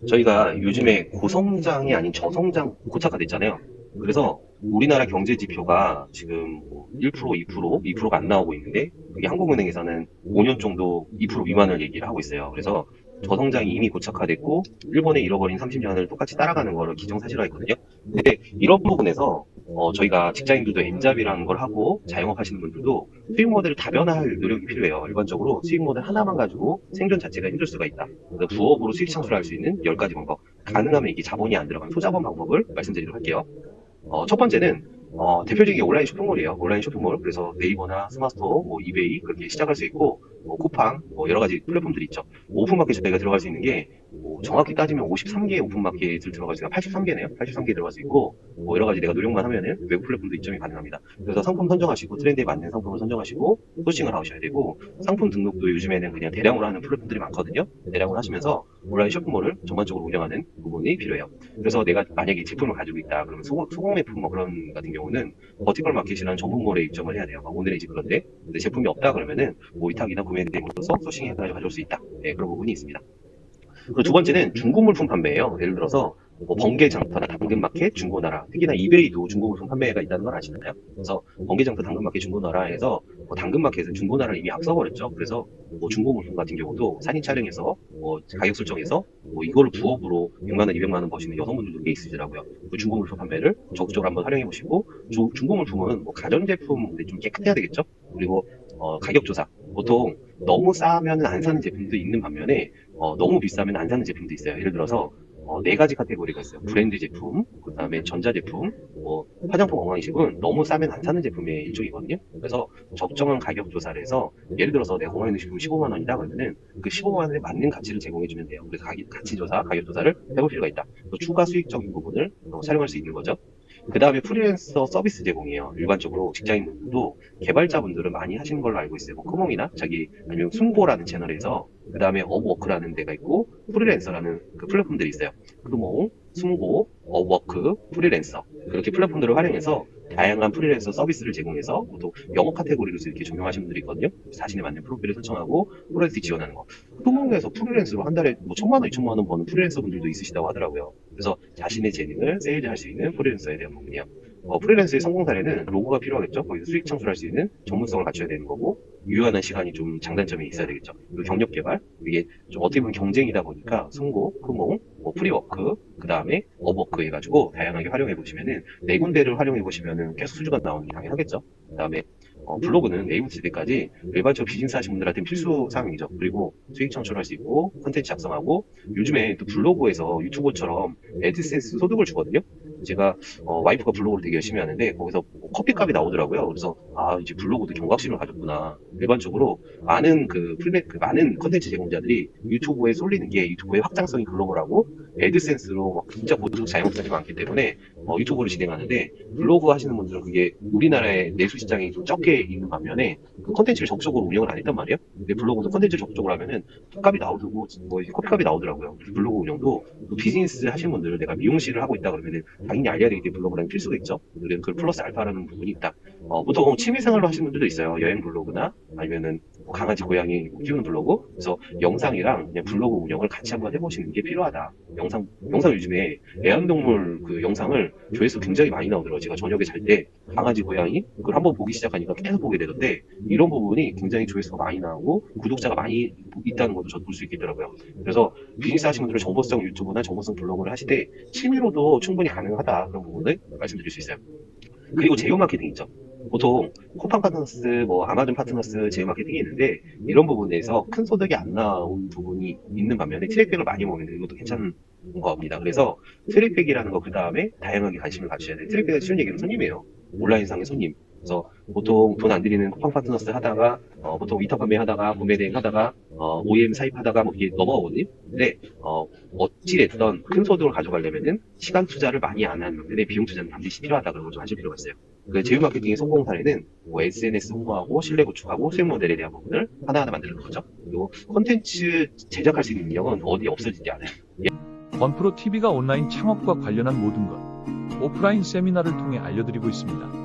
저희가 요즘에 고성장이 아닌 저성장 고착화됐잖아요. 그래서 우리나라 경제 지표가 지금 1%, 2%, 2%가 안 나오고 있는데 그게 한국은행에서는 5년 정도 2% 미만을 얘기를 하고 있어요. 그래서 저성장이 이미 고착화됐고 일본의 잃어버린 30년을 똑같이 따라가는 거를 기정사실화했거든요. 근데 이런 부분에서 저희가 직장인들도 N잡이라는 걸 하고 자영업 하시는 분들도 수익 모델을 다변화할 노력이 필요해요. 일반적으로 수익 모델 하나만 가지고 생존 자체가 힘들 수가 있다. 그래서 부업으로 수익 창출할 수 있는 10가지 방법. 가능하면 이게 자본이 안 들어간 소자본 방법을 말씀드리도록 할게요. 첫 번째는 대표적인 게 온라인 쇼핑몰이에요. 온라인 쇼핑몰. 그래서 네이버나 스마트스토어, 뭐 이베이 그렇게 시작할 수 있고, 뭐 쿠팡, 뭐 여러 가지 플랫폼들이 있죠. 뭐 오픈마켓 저희가 들어갈 수 있는 게 정확히 따지면 53개의 오픈마켓을 들어갈 수 있는 83개네요. 83개 들어갈 수 있고, 뭐 여러 가지 내가 노력만 하면은 외국 플랫폼도 입점이 가능합니다. 그래서 상품 선정하시고 트렌드에 맞는 상품을 선정하시고 소싱을 하셔야 되고 상품 등록도 요즘에는 그냥 대량으로 하는 플랫폼들이 많거든요. 대량으로 하시면서 온라인 쇼핑몰을 전반적으로 운영하는 부분이 필요해요. 그래서 내가 만약에 제품을 가지고 있다. 그러면 소공매품 뭐 그런 같은 경우는 버티컬 마켓이라는 전문몰에 입점을 해야 돼요. 오늘의 집 그런데 근데 제품이 없다 그러면은 뭐 위탁이나 구매 대행으로서 소싱해가지고 가져올 수 있다. 네, 그런 부분이 있습니다. 그리고 두 번째는 중고물품 판매예요. 예를 들어서 뭐 번개장터나 당근마켓, 중고나라, 특히나 이베이도 중고물품 판매가 있다는 걸 아시나요? 그래서 번개장터, 당근마켓, 중고나라에서 당근마켓은 중고나라를 이미 앞서버렸죠. 그래서 뭐 중고물품 같은 경우도 사진 촬영해서 가격 설정해서 이거를 부업으로 100만 원, 200만 원 버시는 여성분들도 꽤 있으시더라고요. 그 중고물품 판매를 적극적으로 한번 활용해 보시고 중고물품은 뭐 가전제품 좀 깨끗해야 되겠죠. 그리고 가격 조사 보통 너무 싸면 안 사는 제품도 있는 반면에 너무 비싸면 안 사는 제품도 있어요. 예를 들어서 네 가지 카테고리가 있어요. 브랜드 제품, 그 다음에 전자제품, 화장품 엉망이식은 너무 싸면 안 사는 제품의 일종이거든요. 그래서 적정한 가격 조사를 해서 예를 들어서 내가 엉망이식품 15만 원이다 그러면은 그 15만 원에 맞는 가치를 제공해주면 돼요. 그래서 가치 조사, 가격 조사를 해볼 필요가 있다. 또 추가 수익적인 부분을 촬영할 수 있는 거죠. 그 다음에 프리랜서 서비스 제공이에요. 일반적으로 직장인분들도 개발자분들은 많이 하시는 걸로 알고 있어요. 뭐 크몽이나 자기 아니면 숨고라는 채널에서 그 다음에 업워크라는 데가 있고 프리랜서라는 그 플랫폼들이 있어요. 크몽, 숨고, 업워크, 프리랜서 그렇게 플랫폼들을 활용해서 다양한 프리랜서 서비스를 제공해서 또 영어 카테고리로서 이렇게 적용하시는 분들이 있거든요. 자신에 맞는 프로필을 설정하고 프로젝트 지원하는 거. 크몽에서 프리랜서로 한 달에 뭐 1,000만 원, 2,000만 원 버는 프리랜서 분들도 있으시다고 하더라고요. 그래서 자신의 재능을 세일즈할 수 있는 프리랜서에 대한 부분이에요. 프리랜서의 성공 사례는 로고가 필요하겠죠. 거기서 수익 창출할 수 있는 전문성을 갖춰야 되는 거고 유연한 시간이 좀 장단점이 있어야 되겠죠. 그리고 경력 개발 이게 좀 어떻게 보면 경쟁이다 보니까 송고, 크몽, 프리워크 그 다음에 업워크 해가지고 다양하게 활용해 보시면은 네 군데를 활용해 보시면은 계속 수주가 나오는 게 당연하겠죠. 그 다음에 블로그는 네이버 시대까지 일반적으로 비즈니스 하시는 분들한테는 필수 사항이죠. 그리고 수익 창출할 수 있고 콘텐츠 작성하고 요즘에 또 블로그에서 유튜버처럼 애드센스 소득을 주거든요. 제가 와이프가 블로그를 되게 열심히 하는데 거기서 커피값이 나오더라고요. 그래서 이제 블로그도 경각심을 가졌구나. 일반적으로 많은 많은 컨텐츠 제공자들이 유튜브에 쏠리는 게 유튜브의 확장성이 글로벌하고 애드센스로 막 진짜 고득 자영업자들이 많기 때문에 유튜브를 진행하는데 블로그 하시는 분들은 그게 우리나라의 내수 시장이 좀 적게 있는 반면에 그 컨텐츠를 적극적으로 운영을 안 했단 말이에요. 근데 블로그도 컨텐츠를 적극적으로 하면은 값이 나오고 커피값이 나오더라고요. 블로그 운영도 그 비즈니스 하시는 분들 내가 미용실을 하고 있다 그러면은 당연히 알려야 되기 때문에 블로그라는 필수가 있죠. 그래서 그 플러스 알파라는 부분이 있다. 보통 취미생활로 하시는 분들도 있어요. 여행 블로그나 아니면은 강아지 고양이 키우는 블로그. 그래서 영상이랑 그냥 블로그 운영을 같이 한번 해보시는 게 필요하다. 영상 요즘에 애완동물 그 영상을 조회수 굉장히 많이 나오더라고요. 제가 저녁에 잘 때 강아지 고양이 그걸 한번 보기 시작하니까 계속 보게 되던데 이런 부분이 굉장히 조회수가 많이 나오고 구독자가 많이 있다는 것도 저도 볼 수 있겠더라고요. 그래서 비즈니스 하시는 분들은 정보성 유튜브나 정보성 블로그를 하시되 취미로도 충분히 가능하다 그런 부분을 말씀드릴 수 있어요. 그리고 제휴 마케팅 있죠. 보통 쿠팡 파트너스, 아마존 파트너스 제휴 마케팅이 있는데 이런 부분에서 큰 소득이 안 나온 부분이 있는 반면에 트랙백을 많이 모으는 이것도 괜찮은 겁니다. 그래서 트랙백이라는 거 그 다음에 다양하게 관심을 가지셔야 돼요. 트랙백은 쉬운 얘기로 손님이에요. 온라인상의 손님. 그래서 보통 돈 안 들이는 쿠팡 파트너스 하다가 보통 위탁 판매하다가 구매 대행 하다가 OEM 사입하다가 뭐 이게 넘어가거든요. 근데 어찌됐든 큰 소득을 가져가려면은 시간 투자를 많이 안 하는 분들의 비용 투자는 반드시 필요하다 그런 걸 좀 하실 필요가 있어요. 그 제휴 마케팅의 성공 사례는 SNS 홍보하고 신뢰 구축하고 수익 모델에 대한 부분을 하나하나 만드는 거죠. 그리고 콘텐츠 제작할 수 있는 능력은 어디 없어지지 않아요. 건프로 TV가 온라인 창업과 관련한 모든 것, 오프라인 세미나를 통해 알려드리고 있습니다.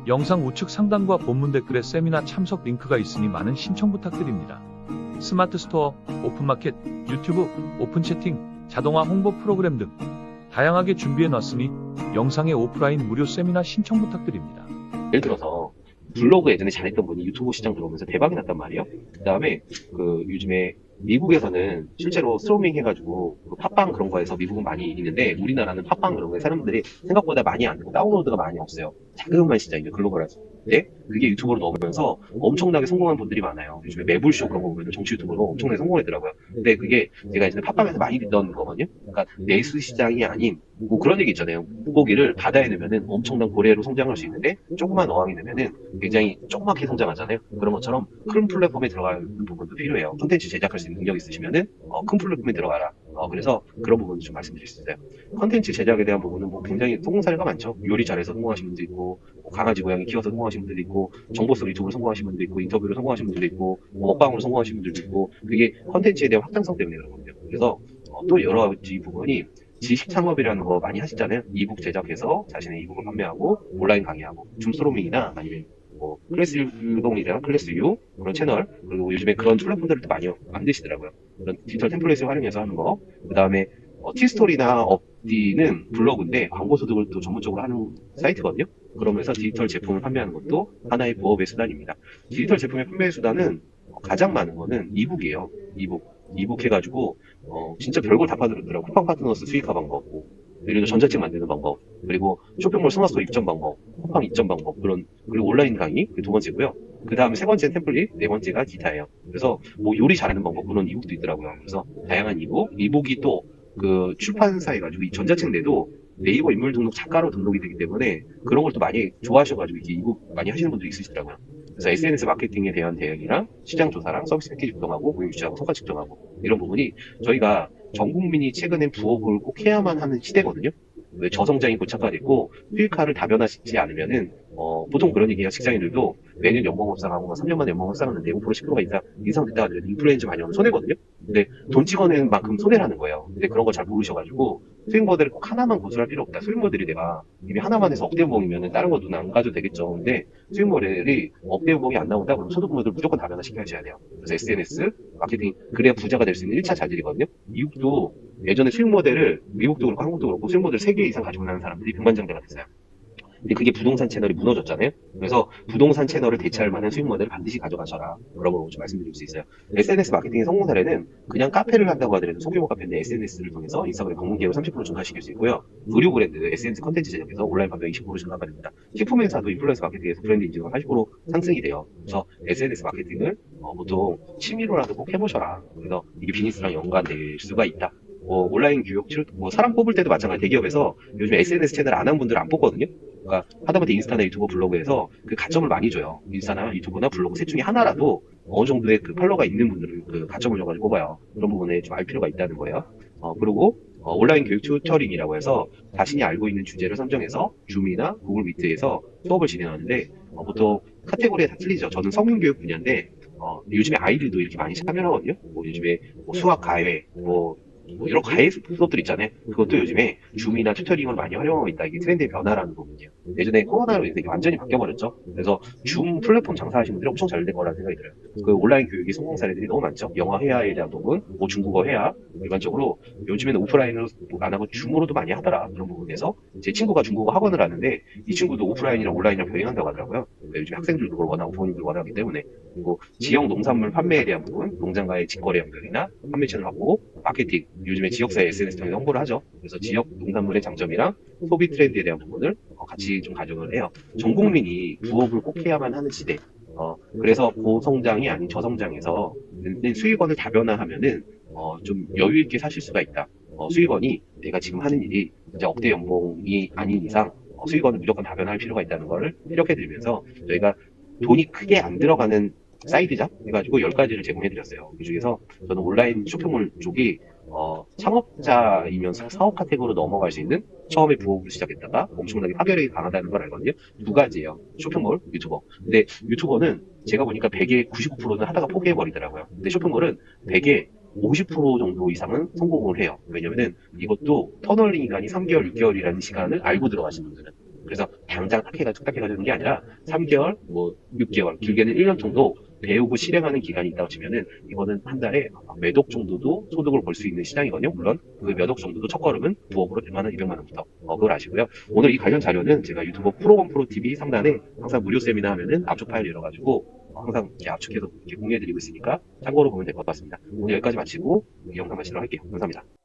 영상 우측 상단과 본문 댓글에 세미나 참석 링크가 있으니 많은 신청 부탁드립니다. 스마트 스토어, 오픈마켓, 유튜브, 오픈 채팅, 자동화 홍보 프로그램 등 다양하게 준비해놨으니 영상의 오프라인 무료 세미나 신청 부탁드립니다. 예를 들어서 블로그 예전에 잘했던 분이 유튜브 시장 들어오면서 대박이 났단 말이에요. 그 다음에 그 요즘에 미국에서는 실제로 스트리밍 해가지고 그 팟빵 그런 거에서 미국은 많이 있는데 우리나라는 팟빵 그런 거에 사람들이 생각보다 많이 안 되고 다운로드가 많이 없어요. 자그마한 시장이죠. 글로벌하죠. 근데 그게 유튜브로 넣으면서 엄청나게 성공한 분들이 많아요. 요즘에 매불쇼 그런 거 보면 정치 유튜브로 엄청나게 성공했더라고요. 근데 그게 제가 예전에 팟빵에서 많이 듣던 거거든요. 그러니까 내수 시장이 아닌 뭐 그런 얘기 있잖아요. 물고기를 바다에 넣으면은 엄청난 고래로 성장할 수 있는데 조그만 어항에 넣으면은 굉장히 조그맣게 성장하잖아요. 그런 것처럼 큰 플랫폼에 들어가는 부분도 필요해요. 콘텐츠 제작할 수 있는 능력 있으시면은 큰 플랫폼에 들어가라. 그래서 그런 부분 좀 말씀드릴 수 있어요. 콘텐츠 제작에 대한 부분은 뭐 굉장히 성공 사례가 많죠. 요리 잘해서 성공하신 분도 있고, 뭐 강아지 고양이 키워서 성공하신 분들도 있고, 정보 속 유튜브로 성공하신 분도 있고, 인터뷰로 성공하신 분들도 있고, 뭐 먹방으로 성공하신 분들도 있고, 그게 콘텐츠에 대한 확장성 때문에 그런 겁니다. 그래서 또 여러 가지 부분이 지식 창업이라는 거 많이 하시잖아요. 이북 제작해서 자신의 이북을 판매하고 온라인 강의하고 줌스트로밍이나 아니면 뭐 클래스 유동이나 클래스 U 그런 채널 그리고 요즘에 그런 플랫폼들을 또 많이 만드시더라고요. 그런 디지털 템플릿을 활용해서 하는 거. 그 다음에 티스토리나 업디는 블로그인데 광고 소득을 또 전문적으로 하는 사이트거든요. 그러면서 디지털 제품을 판매하는 것도 하나의 부업의 수단입니다. 디지털 제품의 판매 수단은 가장 많은 거는 이북이에요. 이북 해가지고 진짜 별걸 다 파더라고요. 쿠팡 파트너스 수익화 방법, 그리고 전자책 만드는 방법, 그리고 쇼핑몰 스마스토어 입점 방법, 쿠팡 입점 방법 그리고 온라인 강의 두 번째고요. 그 다음에 세 번째는 템플릿, 네 번째가 기타예요. 그래서 뭐 요리 잘하는 방법 그런 이북도 있더라고요. 그래서 다양한 이북이 또 그 출판사 해가지고 이 전자책 내도 네이버 인물 등록 작가로 등록이 되기 때문에 그런 걸 또 많이 좋아하셔가지고 이게 이북 많이 하시는 분들이 있으시더라고요. 그래서 SNS 마케팅에 대한 대응이랑 시장 조사랑 서비스 패키지 구성하고 고객 유치하고 성과 측정하고 이런 부분이 저희가 전 국민이 최근엔 부업을 꼭 해야만 하는 시대거든요. 왜 저성장이 고착화됐고 수익화를 다변화시키지 않으면은 보통 그런 얘기해요. 직장인들도 매년 연봉 협상하고 3년 만에 연봉 협상하는데 5% 10%가 인상됐다 하더라도 인플레이션 많이 오면 손해거든요. 근데 돈 찍어내는 만큼 손해라는 거예요. 근데 그런 걸 잘 모르셔가지고 수익 모델을 꼭 하나만 고수할 필요 없다. 수익 모델이 내가 이미 하나만 해서 억대 연봉이면은 다른 거 눈 안 가져도 되겠죠. 근데 수익 모델이 억대 연봉이 안 나온다 그러면 소득 모델을 무조건 다변화시켜야 돼요. 그래서 SNS 마케팅 그래야 부자가 될 수 있는 1차 자질이거든요. 미국도 예전에 수익 모델을 미국도 그렇고 한국도 그렇고 수익 모델 3개 이상 가지고 있는 사람들이 백만장자가 됐어요. 근데 그게 부동산 채널이 무너졌잖아요. 그래서 부동산 채널을 대체할 만한 수익 모델을 반드시 가져가셔라. 그런 걸 좀 말씀드릴 수 있어요. SNS 마케팅의 성공 사례는 그냥 카페를 한다고 하더라도 소규모 카페인데 SNS를 통해서 인스타그램 방문 기회를 30% 증가시킬 수 있고요. 의류 브랜드 SNS 컨텐츠 제작에서 온라인 판매 20% 증가가 됩니다. 식품 회사도 인플루언서 마케팅에서 브랜드 인증은 80% 상승이 돼요. 그래서 SNS 마케팅을 보통 취미로라도 꼭 해보셔라. 그래서 이게 비즈니스랑 연관될 수가 있다. 온라인 교육, 사람 뽑을 때도 마찬가지. 대기업에서 요즘 SNS 채널 안 한 분들 안 뽑거든요. 그러니까 하다못해 인스타나 유튜버 블로그에서 그 가점을 많이 줘요. 인스타나 유튜브나 블로그 셋 중에 하나라도 어느 정도의 그 팔로워가 있는 분들을 그 가점을 줘가지고 뽑아요. 그런 부분에 좀 알 필요가 있다는 거예요. 그리고 온라인 교육 튜터링이라고 해서 자신이 알고 있는 주제를 선정해서 줌이나 구글 미트에서 수업을 진행하는데 보통 카테고리가 다 틀리죠. 저는 성인교육 분야인데 요즘에 아이들도 이렇게 많이 참여하거든요. 요즘에 수학 과외, 이런 과외 수업들 있잖아요. 그것도 요즘에 줌이나 튜터링을 많이 활용하고 있다. 이게 트렌드의 변화라는 부분이에요. 예전에 코로나로 인해서 이게 완전히 바뀌어버렸죠. 그래서 줌 플랫폼 장사하시는 분들이 엄청 잘 된 거라는 생각이 들어요. 그 온라인 교육의 성공 사례들이 너무 많죠. 영어 회화에 대한 부분, 뭐 중국어 회화, 일반적으로 요즘에는 오프라인으로 안 하고 줌으로도 많이 하더라. 그런 부분에서 제 친구가 중국어 학원을 하는데 이 친구도 오프라인이랑 온라인이랑 병행한다고 하더라고요. 그러니까 요즘 학생들도 그걸 원하고 부모님들도 원하기 때문에 그리고 지역 농산물 판매에 대한 부분, 농장과의 직거래 연결이나 판매 채널 확보, 마케팅, 요즘에 지역사회 SNS 통해서 홍보를 하죠. 그래서 지역 농산물의 장점이랑 소비 트렌드에 대한 부분을 같이 좀 가정을 해요. 전 국민이 부업을 꼭 해야만 하는 시대. 그래서 고성장이 아닌 저성장에서 수익원을 다변화하면은 좀 여유 있게 사실 수가 있다. 수익원이 내가 지금 하는 일이 진짜 억대 연봉이 아닌 이상 수익원을 무조건 다변화할 필요가 있다는 거를 피력해 드리면서 저희가 돈이 크게 안 들어가는 사이드작 해가지고 10가지를 제공해드렸어요. 그 중에서 저는 온라인 쇼핑몰 쪽이 창업자이면서 사업 카테고리로 넘어갈 수 있는 처음에 부업으로 시작했다가 엄청나게 파괴력이 강하다는 걸 알거든요. 두 가지예요. 쇼핑몰, 유튜버. 근데 유튜버는 제가 보니까 100에 99%는 하다가 포기해버리더라고요. 근데 쇼핑몰은 100에 50% 정도 이상은 성공을 해요. 왜냐면은 이것도 터널링 기간이 3개월, 6개월이라는 시간을 알고 들어가시는 분들은. 그래서 당장 딱 해가지고 되는 게 아니라 3개월, 6개월, 길게는 1년 정도 배우고 실행하는 기간이 있다고 치면은 이거는 한 달에 몇 억 정도도 소득을 벌 수 있는 시장이거든요. 물론 그 몇 억 정도도 첫걸음은 부업으로 100만 원, 200만 원부터 그걸 아시고요. 오늘 이 관련 자료는 제가 유튜버 프로건 프로 TV 상단에 항상 무료 세미나 하면은 압축 파일 열어가지고 항상 이렇게 압축해서 이렇게 공유해드리고 있으니까 참고로 보면 될 것 같습니다. 오늘 여기까지 마치고 이 영상 마치도록 할게요. 감사합니다.